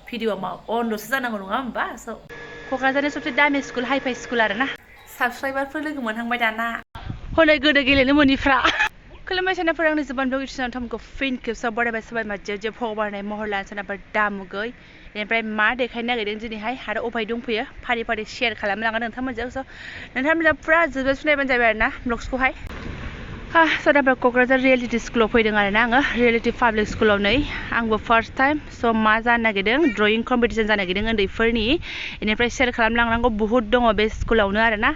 video अनल'सो जानांगौ नङा होमबा स' क'क्राझारनि सबसे दामि स्कुल हाइफाइ स्कुल आरो ना साबस्क्राइबारफोर लोगो मोनहांबाय दाना हनै गोदो गेलेनो मोनिफ्रा खुलुमबाय सानाफोर आंनि जोबान ब्लग इउटिउब थामखौ फिन खेबसेयाव बरायबाय सोरबाय माजे जे भगबाननि महर लानो सानाफोर दामुगै बेनिफ्राय मा देखायनो नागिरदों दिनैहाय आरो अफाय दंफैयो फारि फारि शेयार खालामलांगोन नोंथांमोनजों स' नोंथांमोनहा फुरा जोबजासिम नायबानो जाबाय आरो ना ब्लग्सखौहाय सानाफोर क'क्राझार रियेलिटि स्कुलाव फैदों आरो ना आङो रियेलिटि पाब्लिक स्कुलाव नै आंबो फार्स्ट टाइम स' मा जानो नागिरदों ड्रयिं कम्पिटिसन जानो नागिरदों उन्दैफोरनि बेनिफ्राय शेयार खालामलांनांगौ बुहुत दङ बे स्कुलावनो आरो ना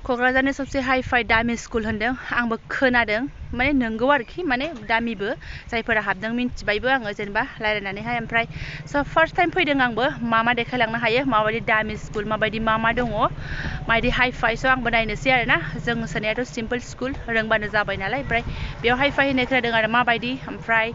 क'क्राझारनि सबसे हाइफाइ दामि स्कुल होनदों आंबो खोनादों माने नंगौ आरोखि माने दामिबो जायफोरा हाबदों मिन्थिबायबो आङो जेनेबा रायलायनानैहाय ओमफ्राय स' फार्स्ट टाइम फैदों आंबो मा देखायलांनो हायो माबायदि दामि स्कुल माबायदि मा दङ माबायदि हाइफाइ स' आंबो नायनोसै आरो ना जों सोनायाथ' सिम्पोल स्कुल रोंबानो जाबाय नालाय ओमफ्राय बेयाव हाइफाइ होननाय खोनादों आरो माबायदि ओमफ्राय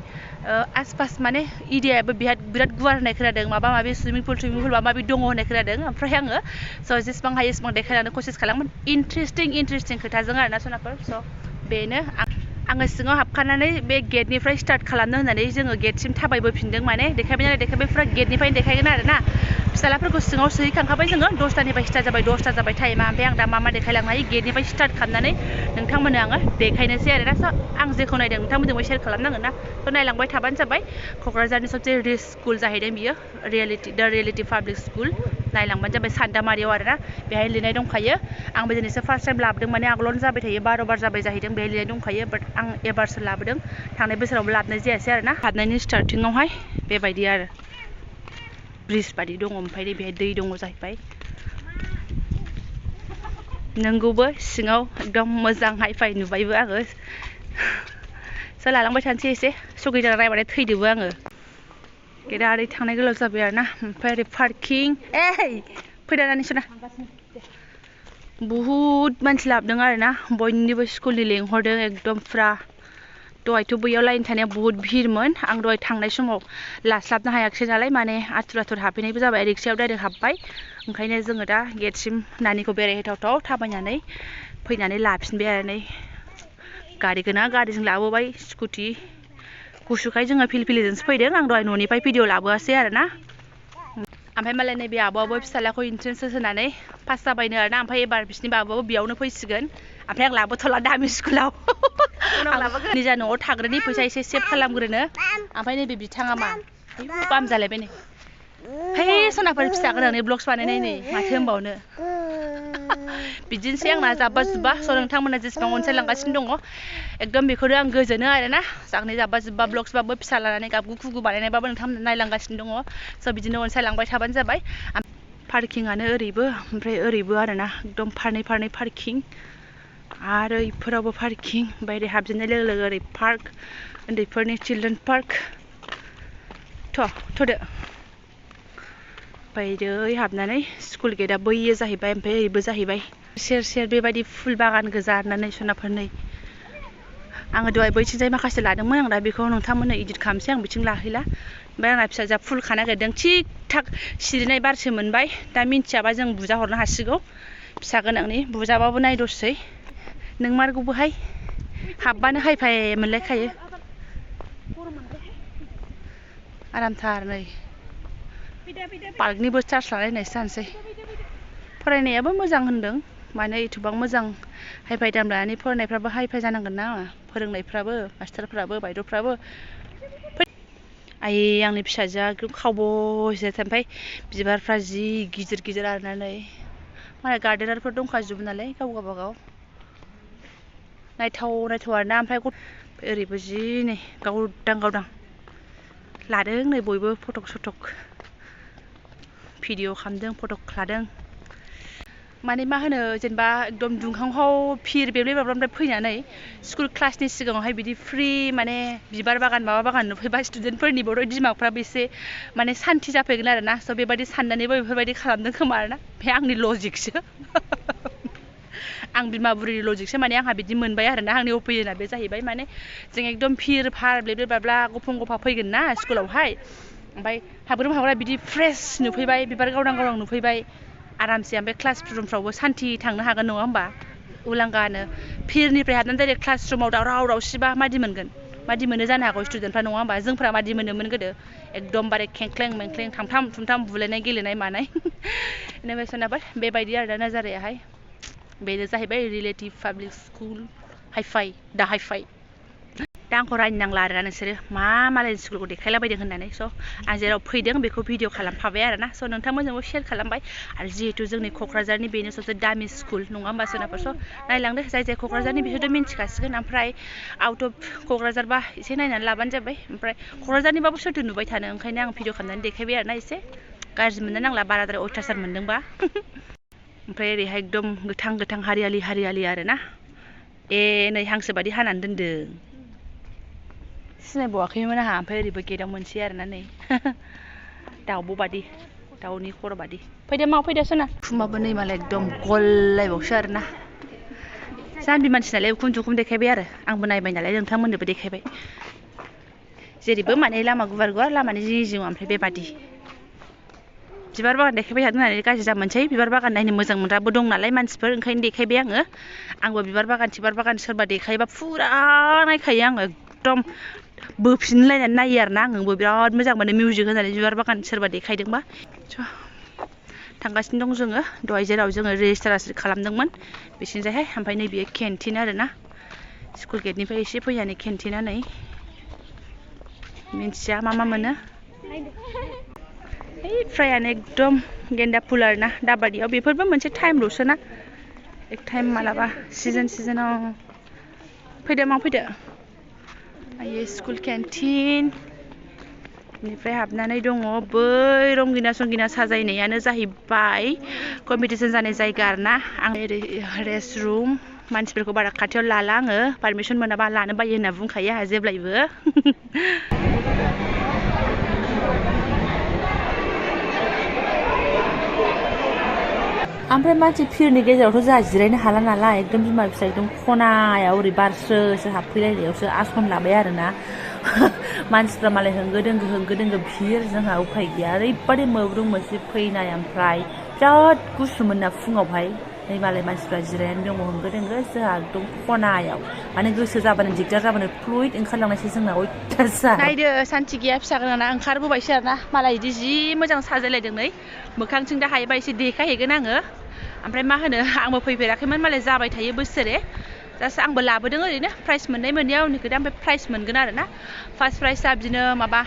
आसपास माने एरियायाबो बिराद गुवार होननाय खोनादों माबा माबि सुइमिं पुल माबा माबि दङ होननाय खोनादों ओमफ्राय आङो स' जेसेबां हायो एसेबां देखायलांनो कसिस खालामोन इन्ट्रेस्टिं खोथाजों आरो ना सनाफोर स' बेनो आङो सिङाव हाबखानानै बे गेटनिफ्राय स्टार्ट खालामनो होननानै जोङो गेटसिम थाबायबोफिनदों माने देखायबाय फुरा गेटनिफ्रायनो देखायगोन आरो ना फिसालाफोरखौ सिङाव सोहैखांखाबाय जोङो 10टानिफ्राय स्टार्ट जाबाय 10ता जाबाय टाइमा ओमफ्राय आं दा मा देखायलांनो हायो गेटनिफ्राय स्टार्ट खालामनानै नोंथांमोननो आङो देखायनोसै आरो ना स' आं जेखौ नायदों नोंथांमोनजोंबो शेयार खालामनांगोन ना स' नायलांबाय थाबानो जाबाय क'क्राझारनि सबसे रिच स्कुल जाहैदों बियो रियेलिटि पाब्लिक स्कुल नायलांबानो जाबाय सान्दामारियाव आरो ना बेहाय लिरनाय दंखायो आंबो दिनैसो फार्स्ट टाइम लाबोदों माने आगोलावनो जाबाय थायो 12 बार जाबाय जाहैदों बेहाय लिरनाय दंखायो बाट आं एबारसो लाबोदों थांनाय बोसोरावबो लाबोनाय जायासै आरो ना हाबनायनि स्टार्टिङावहाय बेबायदि आरो ब्रिज बादि दङ ओमफ्राय बेहाय दै दङ जाहैबाय नोंगौबो सिङाव एकदम मोजां हाइफाइ नुबायबो आङो स' लालांबाय थानोसै एसे सुखिदार रायबाथाय थैदोबो आङो गेटआ ओरै थांनाय गोलाव जाबाय आरो ना ओमफ्राय ओरै पार्किं फैदानानै सना बुहुद मानसि लाबोदों आरो ना बयनिबो स्कुलनि लेंहरदों एकदम फुरा दहायथ' बैयाव लाइन थानाया बुहुद भिरमोन आं दहाय थांनाय समाव लास्लाबनो हायाखिसै नालाय माने आथुर हाबफैनायबो जाबाय रिक्सायाव डाइरेक्ट हाबबाय ओंखायनो जोङो दा गेटसिम नानिखौ बेरायहोथावथाव थाबायनानै फैनानै लाफिनबाय आरो नै गारि गोनां गारिजों लाबोबाय स्कुटि गुसुखाय जोङो फिलफिलिजोंसो फैदों आं दहाय न'निफ्राय भिडिअ लाबोआसै आरो ना ओमफ्राय मालाय नैबे आब'आबो फिसालाखौ इन्ट्रेन्स होनानै पास जाबायनो आरो ना ओमफ्राय एबार बिसिनि बाबुआबो बेयावनो फैसिगोन ओमफ्राय आं लाबोथ'ला दामि स्कुलाव निजा न'आव थाग्रोनि फैसा एसे सेभ खालामग्रोनो ओमफ्राय नैबे बिथाङा मा बाम जालायबाय नै है सनाफोर फिसा गोनांनि ब्लग्स बानायनाय नै माथो होनबावनो बिदिनोसै आंना जाब्बा जुब्बा स' नोंथांमोना जेसेबां अनसायलांगासिनो दङ एकदम बेखौनो आं गोजोनो आरो ना जांनि जाब्बा जुब्बा ब्लग्सबाबो फिसा लानानै गाबगु खुगु बानायनायबाबो नोंथांमोना नायलांगासिनो दङ स' बिदिनो अनसायलांबाय थाबानो जाबाय पार्किंआनो ओरैबो ओमफ्राय ओरैबो आरो ना एकदम फारनै पार्किं आरो इफोरावबो पार्किं ओमफ्राय ओरै हाबजेननाय लोगो लोगो ओरै पार्क उन्दैफोरनि चिलड्रेन पार्क थ'दो ओमफ्राय ओरै हाबनानै स्कुल गेटआ बैयो जाहैबाय ओमफ्राय ओरैबो जाहैबाय सेर बेबायदि फुल बागान गोजा होननानै सनाफोरनै आङो दहाय बैथिंजाय माखासे लादोंमोन आं दा बेखौ नोंथांमोननो इदिट खालामसै आं बिथिं लाहैला ओमफ्राय आंना फिसाजोआ फुल खानो नागिरदों थिग थाक सिरिनाय बारसो मोनबाय दा मिन्थियाबा जों बुजा हरनो हासिगौ फिसा गोनांनि बुजाबाबो नायदसै नोंमारगौबोहाय हाबबानो हाइफाइ मोनलायखायो आरामथार नै पार्कनिबो चार्ज लालायनायसो जानोसै फरायनायाबो मोजां होनदों माने एथबां मोजां हाइफाइ दाम लानानै फरायनायफ्राबो हाइफाइ जानांगोन ना फोरोंनायफ्राबो मास्टारफ्राबो बायद'फ्राबो आंनि फिसाजोआ एकदम खावब'जोबथार ओमफ्राय बिबारफ्रा जि गिदिर आरोना नै मालाय गार्देनारफोर दंखाजोबो नालाय गावबागाव नायथाव आरोना ओमफ्राय ओरैबो जि नै गावदां लादों नै बयबो फटक सटक भिडिअ खालामदों फटक लादों माने मा होनो जेनेबा एकदम दुंहावहाव भिर बेब्रे-बाब्रानिफ्राय फैनानै स्कुल क्लासनि सिगाङावहाय बिदि फ्रि माने बिबार बागान माबा बागान नुफैबा स्टुडेन्टफोरनि बर' दिमागफ्राबो एसे माने सान्ति जाफैगोन आरो ना स' बेबायदि साननानैबो बेफोरबायदि खालामदों खोमा आरो ना ओमफ्राय आंनि लजिकसो आं बिमा बुरिनि लजिकसो माने आंहा बिदि मोनबाय आरो ना आंनि अपिनियना बे जाहैबाय माने जों एकदम भिर भार ब्लेब्ले-बाब्ला गफं-गफा फैगोन ना स्कुलावहाय ओमफ्राय हाबग्रा बिदि फ्रेस नुफैबाय बिबार गावदां नुफैबाय आरामसे ओमफ्राय क्लास रुमफ्रावबो सान्ति थांनो हागोन नङा होमबा उलांगानो भिरनिफ्राय हाबनानै डाइरेक्ट क्लास रुमाव दावराव दावसिबा मादि मोनगोन मादि मोनो जानो हागौ स्टुडेन्टफ्रा नङा होमबा जोंफ्रा मादि मोनोमोन गोदो एकदमबारे खेंख्लें मेंख्लें थामथाम थुमथाम बुलायनाय गेलेनाय मानाय बेनिफ्राय सोनाबाय बेबायदि आरो दा नाजारायाहाय बेनो जाहैबाय रिलेटिभ पाब्लिक स्कुल हाइफाइ दा हाइफाइ दा आंखौ रायनो नांला आरोना नोंसोरो मा मालायनि स्कुलखौ देखायलाबायदों होननानै स' आं जेराव फैदों बेखौ भिडिअ खालामफाबाय आरोना स' नोंथांमोनजोंबो शेयार खालामबाय आरो जिहेतु जोंनि क'क्राझारनि बेनो सबसे दामि स्कुल नङा होमबा सोनाबफोर स' नायलांदो जाय जाय क'क्राझारनि बिसोरथ' मिन्थिखासिगोन ओमफ्राय आउट अफ क'क्राझारबा एसे नायनानै लाबानो जाबाय ओमफ्राय क'क्राझारनिबाबो सोरथो नुबाय थानो ओंखायनो आं भिडिअ खालामनानै देखायबाय आरोना एसे गाज्रि मोननो नांला बाराद्राय अयथासार मोनदोंबा ओमफ्राय ओरैहाय एकदम गोथां गोथां हारियालि हारियालि आरोना नै हांसो बादि हानानै दोनदों सिनायबावाखैमोन आंहा ओमफ्राय ओरैबो गेटआव मोनसे आरोना नै दाउब' बादि दाउनि खर' बादि फैदो माव फैदो सोना फुमाबो नै मालाय एकदम गलायबावसो आरोना जाम्बि मानसि नालाय उखुम थुखुम देखायबाय आरो आंबो नायबाय नालाय नोंथांमोननोबो देखायबाय जेरैबो माने लामा गुवार गुवार लामानि जिं जिं ओमफ्राय बेबादि बिबार बागान देखायबाय थादों होननानै गाज्रि जामोनसै बिबार बागान नायनो मोजां मोनग्राबो दं नालाय मानसिफोर ओंखायनो देखायबाय आंबो बिबार बागान सोरबा देखायोबा फुरा नायखायो आङो एकदम बोफिनलायनानै नायो आरोना आंबो बिराद मोजां मोनो मिउजिक होनानै बिबार बागान सोरबा देखायदोंबा थांगासिनो दं जोङो दहाय जेराव जोङो रेजिस्टार खालामदोंमोन बिसिनिजायहाय ओमफ्राय नै बियो केन्टिन आरोना स्कुल गेटनिफ्राय एसे फैनानै केन्टिना नै मिन्थिया मा मोनो फ्रायानो एकदम गेन्दा फुल आरोना दाबादियाव बेफोरबो मोनसे टाइमल'सो ना एक टाइम मालाबा सिजोनाव फैदो मा फैदो आयो स्कुल केन्टिन बेनिफ्राय हाबनानै दङ बै रंगिना संगिना साजायनायानो जाहैबाय कम्पिटिसन जानाय जायगा आरोना आं रेस्ट रुम मानसिफोरखौ बारा खाथियाव लाला आङो पारमिसन मोनाबा लानो बायो होनना बुंखायो आंहा जेब्लायबो ओमफ्राय मानसि भिरनि गेजेरावथ' जोंहा जिरायनो हाला नालाय एकदम बिमा फिसा एकदम खनायाव ओरै बारस्रोसो हाबफैलायनायावसो आसन लाबाय आरोना मानसिफ्रा मालाय होंगो दोंगो भिर जोंहा उफाय गैया ओरैबादि मोब्रुम मोनसे फैनाय ओमफ्राय बिराद गुसुमोन ना फुङावहाय नै मालाय मानसिफ्रा जिरायनानै दङ होंगो दोंगो जोंहा एकदम खनायाव माने गोसो जाबानो दिगदार जाबानो फ्लुइड ओंखारलांनायसै जोंना अयथासार नायदो सान्थि गैया फिसा गोनांना ओंखारबोबायसो आरोना मालाय बिदि जि मोजां साजायलायदों नै मोखांथिं दा हायोबा एसे देखायहैगोन आङो ओमफ्राय मा होनो आंबो फैफेराखैमोन मालाय जाबाय थायो बोसोरे जास्ट आंबो लाबोदों ओरैनो प्राइज मोननाय मोनैया उननि खोथा ओमफ्राय प्राइज मोनगोन आरोना फार्स्ट प्राइजआ बिदिनो माबा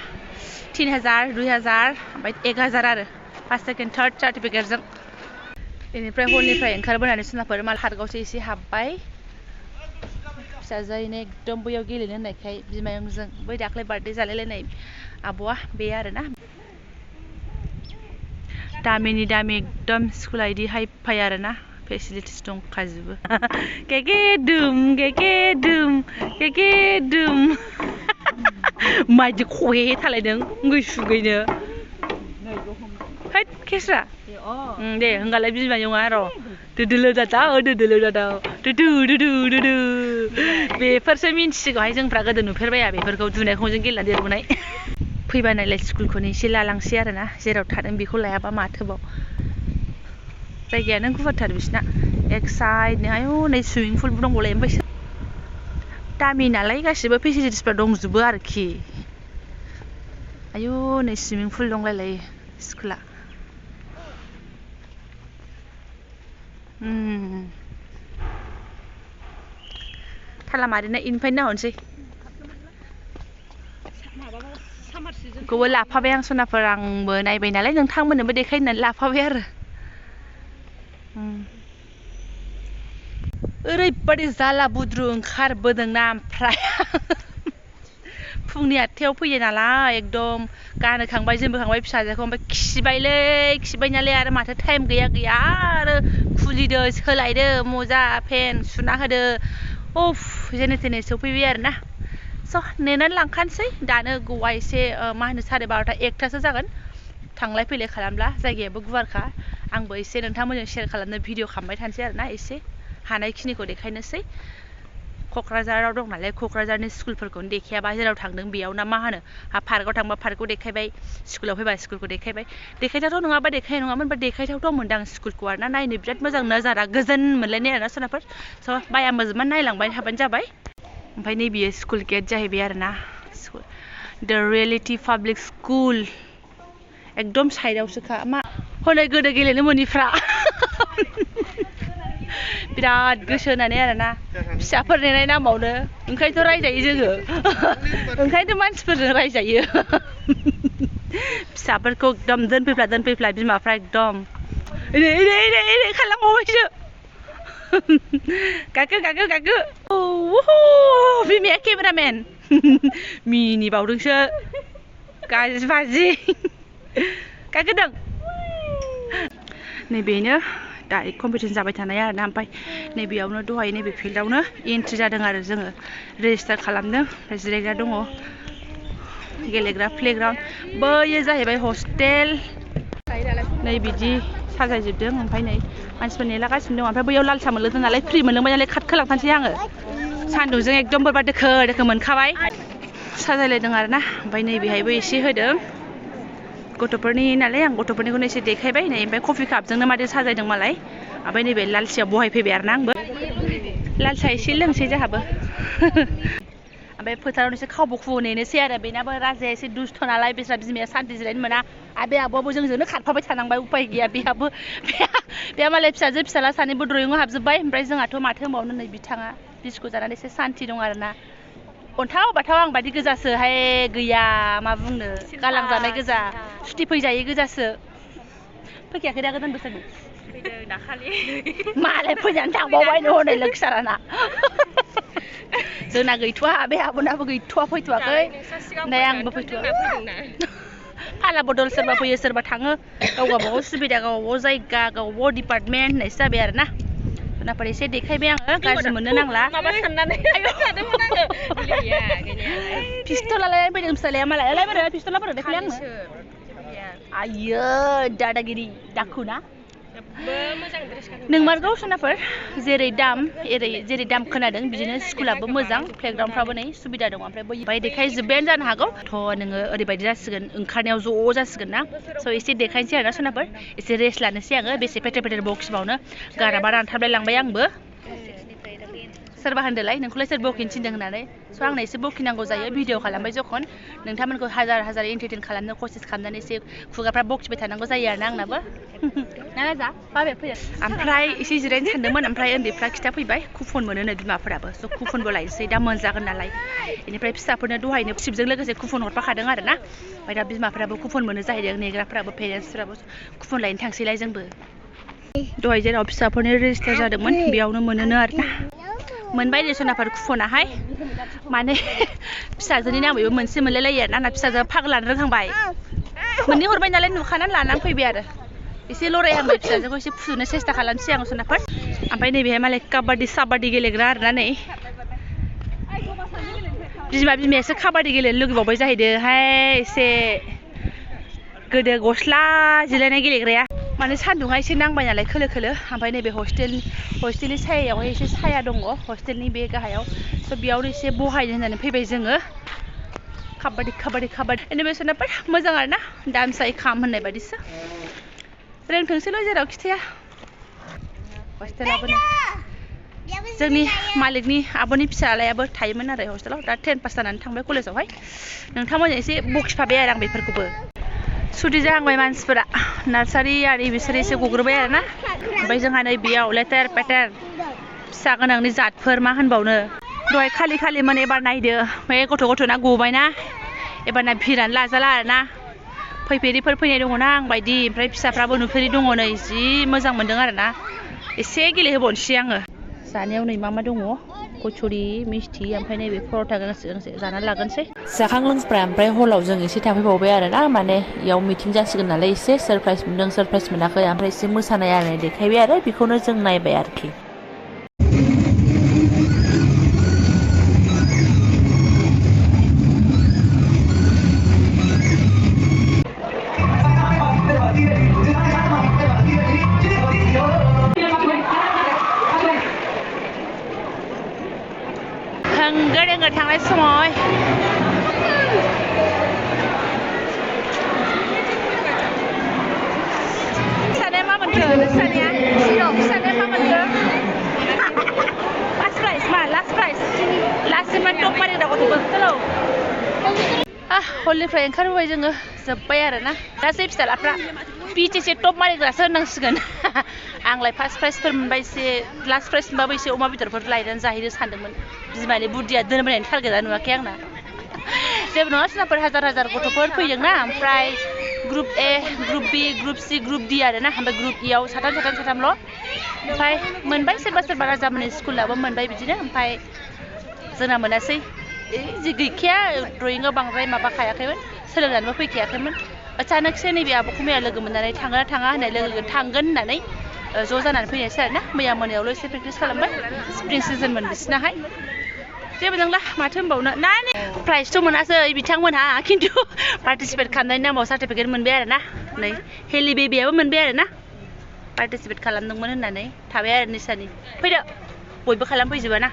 3000 2000 ओमफ्राय 1000 आरो फार्स्ट सेकेन्ड थार्ड सार्टिफिकेटजों बेनिफ्राय हलनिफ्राय ओंखारबोनानै सोनाफोर माल पार्कआवसो एसे हाबबाय फिसाजोयैनो एकदम बैयाव गेलेनो होननायखाय बिमायंजों बै दाख्लै बार्थडे जालायलायनाय आब'आ बे आरोना दामिनि दामि एकदम स्कुला इदि हाइफाइ आरोना फेसिलिटिस दंखाजोबो केके दुम माइदि खहे थालायदों गैसुगैनो हैद केस्रा दे होनगालाय बिमायंआ र' दोदोलो दादाव बेफोरसो मिन्थिसिगौहाय जोंफ्रा गोदो नुफेरबाया बेफोरखौ दुनायखौ जों गेलेना देरबोनाय फैबा नायलाय स्कुलखौनो एसे लालांसै आरोना जेराव थादों बेखौ लायाबा माथोबाव जायगायानो गुवारथार बिसिना एक साइडनो आयौ नै सुइमिं पुलबो दंबावलाय ओमफ्राय दामि नालाय गासिबो फेसिलिटिसफ्रा दंजोबो आरोखि आयौ नै सुइमिं पुल दंलायलायो स्कुला थाला मारिना इनिफ्रायनो नाहरनोसै खौबो लाफाबाय आं सनाफोर आंबो नायबाय नालाय नोंथांमोननोबो देखायनानै लाफाबाय आरो ओरैबादि जाला बुद्रु ओंखारबोदोंना ओमफ्राय फुंनि 8थायाव फैयो नालाय एकदम गानहोखांबाय जोमबोखांबाय फिसाजोखौ ओमफ्राय खिबायनालाय आरो माथो टाइम गैया आरो खुलिदो सोलायदो मजा पेन सुना होदो उफ जेने थेने सफैबाय आरोना स' नेनानै लांखानोसै दानो गवा एसे मा होनो 12:30 1थासो जागोन थांलाय फैलाय खालामब्ला जायगायाबो गुवारखा आंबो एसे नोंथांमोनजों शेयार खालामनो भिडिअ खालामबाय थानोसै आरोना एसे हानायखिनिखौ देखायनोसै क'क्राझाराव दं नालाय क'क्राझारनि स्कुलफोरखौनो देखायाबा जेराव थांदों बेयाव ना मा होनो पार्कआव थांबा पार्कखौ देखायबाय स्कुलाव फैबा स्कुलखौ देखायबाय देखायथावथाव नङाबा देखायनाय नङामोन बा देखायथावथाव मोनदां स्कुलखौ आरोना नायनो बिराद मोजां नाजारा गोजोन मोनलायनाय आरोना सोनाफोर स' बाया मोजोबनानै नायलांबाय थाबानो जाबाय ओमफ्राय नै बियो स्कुल गेट जाहैबाय आरोना The Reality Public School एकदम साइडआवसोखा मा हनै गोदो गेलेनो मोनिफ्रा बिराद गोसो होनानै आरोना फिसाफोर नेनाय नामावनो ओंखायनोथ' रायजायो जोङो ओंखायनोथ' मानसिफोरजों रायजायो फिसाफोरखौ एकदम दोनफैफ्ला बिमाफ्रा एकदम ओरै खालामबावबायसो गाखो बिमाया केमेरामेन मिनि बावदोंसो गाज्रि बाजि गाखोदों नैबेनो डाइरेक्ट कम्पिटिसन जाबाय थानाय आरोना ओमफ्राय नैबेयावनो दहाय नैबे फिल्डआवनो एन्ट्रि जादों आरो जोङो रेजिस्टार खालामदों ओमफ्राय जिरायग्रा दङ गेलेग्रा प्लेग्राउन्ड बैयो जाहैबाय हस्टेल नै बिदि साजायजोबदों ओमफ्राय नै मानसिफोर नेलागासिनो दं ओमफ्राय बैयाव लाल साहा मोनलोंदों नालाय फ्रि मोनलोंबाय नालाय खालामफानोसै आङो सान्दुंजों एकदम बोरैबा दोखो मोनखाबाय साजायलायदों आरोना ओमफ्राय नैबेहायबो एसे होदों गथ'फोरनि नालाय आं गथ'फोरनिखौनो एसे देखायबाय नै ओमफ्राय कफि कापजोंनो मादै साजायदों मालाय ओमफ्राय नैबे लाल सायाव बहायफैबाय आरोना आंबो लाल साहा एसे लोंसै जोंहाबो ओमफ्राय फोथारावनो एसे खावबो नेनोसै आरो बेनाबो राजाया एसे दुस्थ' नालाय बिस्रा बिमाया सान्थि जिरायनो मोना आरो बे आब'आबो जोंजोंनो खारफाबाय थानांबाय उपाय गैया बेहा मालाय फिसाजो फिसाला सानैबो ड्रयिंआव हाबजोब्बाय ओमफ्राय जोंहाथ' माथो होनबावनो नै बिथाङा बिस्कुट जानानै एसे सान्थि दं आरोना अन्थाव बाथाव आं बायदि गोजासोहाय गैया मा बुंनो गालां जानाय गोजा सुथि फैजायै गोजासो फैखायाखै दा गोदान बोसोरनि फैदों दाखालि मालाय फैनानै थांबावबायनो हनै लोगोसाराना जोंना गैथ'वा बे आब'नाबो गैथ'वा फैथ'वाखै ओमफ्राय आंबो फैथ'वा फाला बदल सोरबा फैयो सोरबा थाङो गावबागाव सुबिदा गावबागाव जायगा गावबागाव डिपार्टमेन्ट होननायसो जाबाय आरोना जुनाफोर एसे देखायबाय आङो गाज्रि मोननो नांला पिस्तलालाय फैदों फिसालाया मालाय बोरै पिस्तलाफोर देखायलाय आंनो आइयो दादागिरि दाखु ना नोंमारगौ सोनाफोर जेरै दाम खोनादों बिदिनो स्कुलाबो मोजां प्लेग्राउन्डफ्राबो नै सुबिदा दं ओमफ्राय देखायजोब्बायानो जानो हागौ थ' नोङो ओरैबायदि जासिगोन ओंखारनायाव ज' जासिगोन ना स' एसे देखायनोसै आरोना सोनाफोर एसे रेस्ट लानोसै आङो बेसे पेटेल बक्सबावनो गाराबा रानथाबलाय लांबाय आंबो सोरबा होनदोलाय नोंखौलाय सोर बखिनो थिनदों होननानै स' आंनो एसे बखिनांगौ जायो भिडिअ खालामबाय जखन नोंथांमोनखौ हाजार एन्टारटेन खालामनो कसिस खालामनानै एसे खुगाफ्रा बखिबाय थानांगौ जायो आरोना आंनाबो ना राजा बाबाया फैयो ओमफ्राय एसे जिरायनो सानदोंमोन ओमफ्राय उन्दैफ्रा खिथाफैबाय कुपन मोनोनो बिमाफोराबो स' कुपनबो लायनोसै दा मोनजागोन नालाय बेनिफ्राय फिसाफोरनो दहायनो सिपजों लोगोसे कुपन हरफाखादों आरोना ओमफ्राय दा बिमाफोराबो कुपन मोनो जाहैदों नेग्राफ्राबो पेरेन्टसफ्राबो कुपन लायनो थांसैलाय जोंबो दहाय जेराव फिसाफोरनि रेजिस्टार जादोंमोन बेयावनो मोनोनो आरोना मोनबाय दे सोनाफोर कुपनाहाय माने फिसाजोनि नामैबो मोनसे मोनलायलायो आरोना आंना फिसाजोआ फाग्लानो रोंहांबाय मोननै हरबाय नालाय नुखानानै लानानै फैबाय आरो एसे लरायहांबाय फिसाजोखौ एसे फुनो सेस्था खालामसै आं सोनाफोर ओमफ्राय नैबेहाय मालाय काबादि गेलेग्रा आरोना नै बिमायासो काबादि गेलेनो लुगैबावबाय जाहैदोंहाय एसे गोदो गस्ला जिलायनाय गेलेग्राया माने सान्दुङा एसे नांबाय नालाय खोलो ओमफ्राय नैबे हस्टेलनि सायायावहाय एसे साया दङ हस्टेलनि बे गाहायाव स' बेयावनो एसे बहायनो होननानै फैबाय जोङो काबादि एनिबे सोनाफोर मोजां आरोना डान्साय खाम होननाय बायदिसो रोंथोंसैल' जेराव खिथाया हस्टेलाबो जोंनि मालिकनि आब'नि फिसालायाबो थायोमोन आरो हस्टेलाव दा 10 पास जानानै थांबाय कलेजावहाय नोंथांमोनजों एसे बखिफाबाय आरो आं बेफोरखौबो सुथि जाहांबाय मानसिफोरा नार्सारि आरि बिसोरो एसे गग्रोबाय आरोना ओमफ्राय जोंहा नै बेयाव लेथेर पेटेर फिसा गोनांनि जातफोर मा होनबावनो दहाय खालिमोन एबार नायदो बे गथ'ना गबायना एबारना भिरानो लाजाला आरोना फैफेरिफोर फैनाय दङना आं बायदि ओमफ्राय फिसाफ्राबो नुफेरि दङ नै जि मोजां मोनदों आरोना एसे गेलेहोबावनोसै आङो जानायाव नै मा दङ कचुरि मिस्थि ओमफ्राय नैबे पर'था गांसे जानानै लागोनसै जाखां लोंबाय ओमफ्राय हलाव जों एसे थाफैबावबाय आरोना माने इयाव मिटिं जासिगोन नालाय एसे सारप्राइज मोनदों सारप्राइज मोनाखै ओमफ्राय एसे मोसानाय आरो देखायबाय आरो बेखौनो जों नायबाय आरोखि होंगो थांनाय समाव फिसानाया मा मोनखो फिसानाया मा मोनखो लास्ट प्राइज मा टप मारिग्रा गथ'फोरखौल' हलनिफ्राय ओंखारबोबाय जोङो जोब्बाय आरोना गासै फिसालाफ्रा पिटिसि टप मारिग्रासो होननांसिगोन आंलाय फार्स्ट प्राइजफोर मोनबा एसे लास्ट प्राइज मोनबाबो एसे अमा बेदरफोर लायनानै जाहैनो सानदोंमोन बिमानि बुद्धिया दोनबोनायनि टारगेटआ नुवाखै आंना जेबो नङा सोरबाफोर हाजार गथ'फोर फैदोंना ओमफ्राय group A group B group C group D आरोना ओमफ्राय ग्रुप इ आव साथामल' ओमफ्राय मोनबाय सोरबा राजामोननि स्कुलाबो मोनबाय बिदिनो ओमफ्राय जोंना मोनासै जि गैखाया ड्रयिंआव बांद्राय माबाखायाखैमोन सोलोंनानैबो फैखायाखैमोन अचानकसो नैबे आब'खौ मैया लोगो मोननानै थांगोन ना थाङा होननाय लोगो लोगो थांगोन होननानै ज' जानानै फैनायसै आरोना मैया मोनायावल' एसे प्रेक्टिस खालामबाय स्प्रिं सिजनमोन बिसिनाहाय जेबो नंला माथो होनबावनो ना प्राइजथ' मोनासै बिथांमोनहा खिन्थु पार्टिसिपेट खालामनायनि नामाव सार्टिफिकेट मोनबाय आरोना नै हेलि बेबियाबो मोनबाय आरोना पार्टिसिपेट खालामदोंमोन होननानै थाबाय आरो निसानि फैदो बयबो खालामफैजोबा ना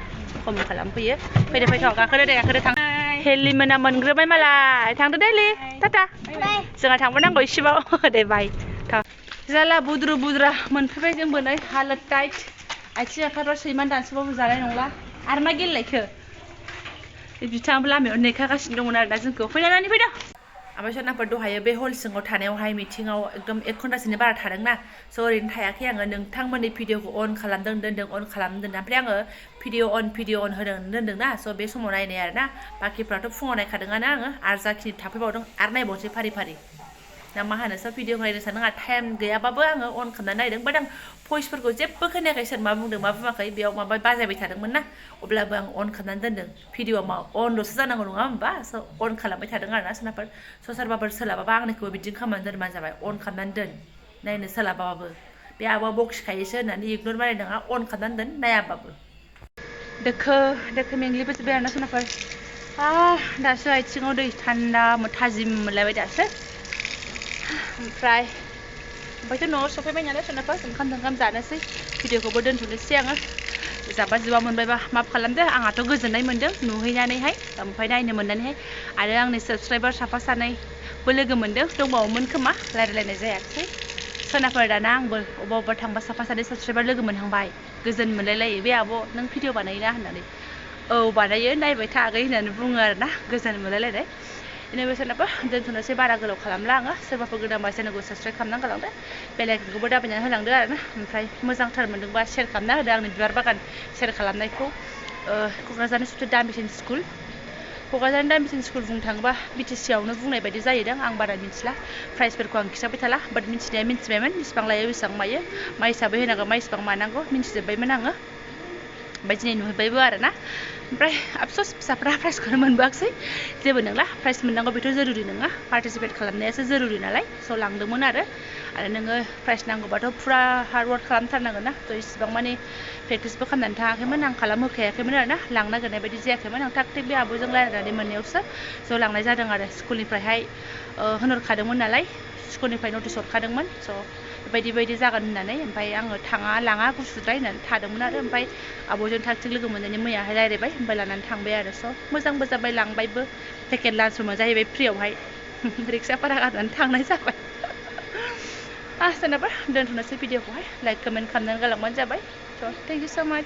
खम खालामफैयो फैदो गाखोदो दे गाखोदो थां हेलि मोना मोनग्रोबाय मालाय थांदो दे हेलि टाटा जोंहा थांबोनांगौ इसेबाव दे बाय थां जाला बुद्रा मोनफैबाय जोंबो नै हालोद टाइट आथिं आखाइफ्रा सैमान दानसबाबो जानाय नंला आरो मा गेलेलायखो बिथाङाबो लामायाव नेखागासिनो दंमोन आरोना जोंखौ फैनानै फैदो ओमफ्राय सोरनाफोर दहायो बे हल सिङाव थानायावहाय मिटिङाव एकदम 1 घन्टासोनि बारा थादोंना स' ओरैनो थायाखै आङो नोंथांमोननि भिडिअखौ अन खालामदों दोनदों अन खालामदों ओमफ्राय आङो भिडिअ अन होदों दोनदोंना स' बे समाव नायनाय आरोना बाखिफ्राथ' फुङाव नायखादोंआनो आङो आरो जाखिनि थाफैबावदों आरो नायबावनोसै फारि ना मा होनो स' भिडिअ नायनो सानदों आंहा टाइम गैयाबाबो आङो अन खालामनानै नायदों बाट आं भइसफोरखौ जेबो खोनायाखै सोर मा बुंदों मा बुङाखै बेयाव माबा बाजायबाय थादोंमोन ना अब्लाबो आं अन खालामनानै दोनदों भिडिअआ मा अनल'सो जानांगौ नङा होमबा स' अन खालामबाय थादों आरोना सोरबाफोर सोलाबाबा आंनिखौबो बिदिनो खालामनानै दोनबानो जाबाय अन खालामनानै दोन नायनो सोलाबाबाबो बे आब'आ बखिखायोसो होननानै इगनर बानायनाङा अन खालामनानै दोन नायाबाबो दोखो मेंग्लिबोजोब्बाय आरोना सोरनाफोर दासो आथिङाव दै थान्दा थाजिम मोनलायबाय दासो ओमफ्रायथ' न'आव सफैबाय नालाय सोरनाफोर ओंखाम जानोसै भिडिअखौबो दोनथ'नोसै आङो जाबा जुबा मोनबायबा माफ खालामदो आंहाथ' गोजोननाय मोन्दों नुहैनानैहाय ओमफ्राय नायनो मोननानैहाय आरो आंनि साबस्क्राइबार साफा सानैबो लोगो मोनदों दंबावोमोन खोमा रायज्लायनाय जायाखै सोरनाफोर दाना आंबो अबेबा थांबा साफा सानै साबस्क्राइबार लोगो मोनहांबाय गोजोन मोनलायलायो बे आब' नों भिडिअ बानायोना होननानै औ बानायो नायबाय था आगै होननानै बुङो आरोना गोजोन मोनलायलायनाय बेनिफ्राय सोरनाबा दोनथ'नोसै बारा गोलाव खालामला आङो सोरबाफोर गोदानबा चेनेलखौ साबस्क्राइब खालामनानै गालांदो बेलाइकनखौबो दाबायनानै होलांदो आरोना ओमफ्राय मोजांथार मोनदोंबा शेयार खालामना होदो आंनि बिबार बागान शेयार खालामनायखौ क'क्राझारनि सबसे दामिसिन स्कुल क'क्राझारनि दामिसिन स्कुल बुंनो थाङोबा BTC आवनो बुंनाय बायदि जाहैदों आं बारा मिथिला प्राइसफोरखौ आं खिथाबाय थाला बाट मिथिनाया मिथिबायमोन बेसेबां लायो बेसेबां मायो मा हिसाबै होनांगौ मा इसेबां मानांगौ मिथिजोब्बायमोन आङो ओमफ्राय दिनै नुहैबायबो आरोना ओमफ्राय आफस'स फिसाफ्रा प्राइजखौनो मोनबोआखिसै जेबो नंला प्राइज मोननांगौ बेथ' जरुरि नङा पार्टिसिपेट खालामनायासो जरुरि नालाय स' लांदोंमोन आरो नोङो प्राइज नांगौबाथ' फुरा हार्डवार्क खालामथारनांगोन ना थ' इसिबां माने प्रेक्टिसबो खालामनानै थाङाखैमोन आं खालामहोखायाखैमोन आरोना लांनो नागिरनाय बायदि जायाखैमोन आं थाग थिग बे आब'जों रायज्लायनानै मोननायावसो ज' लांनाय जादों आरो स्कुलनिफ्रायहाय होनहरखादोंमोन नालाय स्कुलनिफ्राय नटिस हरखादोंमोन स' बेबायदि जागोन होननानै ओमफ्राय आङो लाङा गुसुद्राय होननानै थादोंमोन आरो ओमफ्राय आब'जों थाग थिग लोगो मोननानै मैयाहाय रायज्लायबाय ओमफ्राय लानानै थांबाय आरो स' मोजांबो जाबाय लांबायबो पेकेट लान्चबो मोनजाहैबाय फ्रियावहाय रिक्सा भारा गारनानै थांनाय जाबाय सोरनाबा दोनथ'नोसै भिडिअखौहाय लाइक कमेन्ट खालामनानै गालांबानो जाबाय स' थेंक इउ स' माच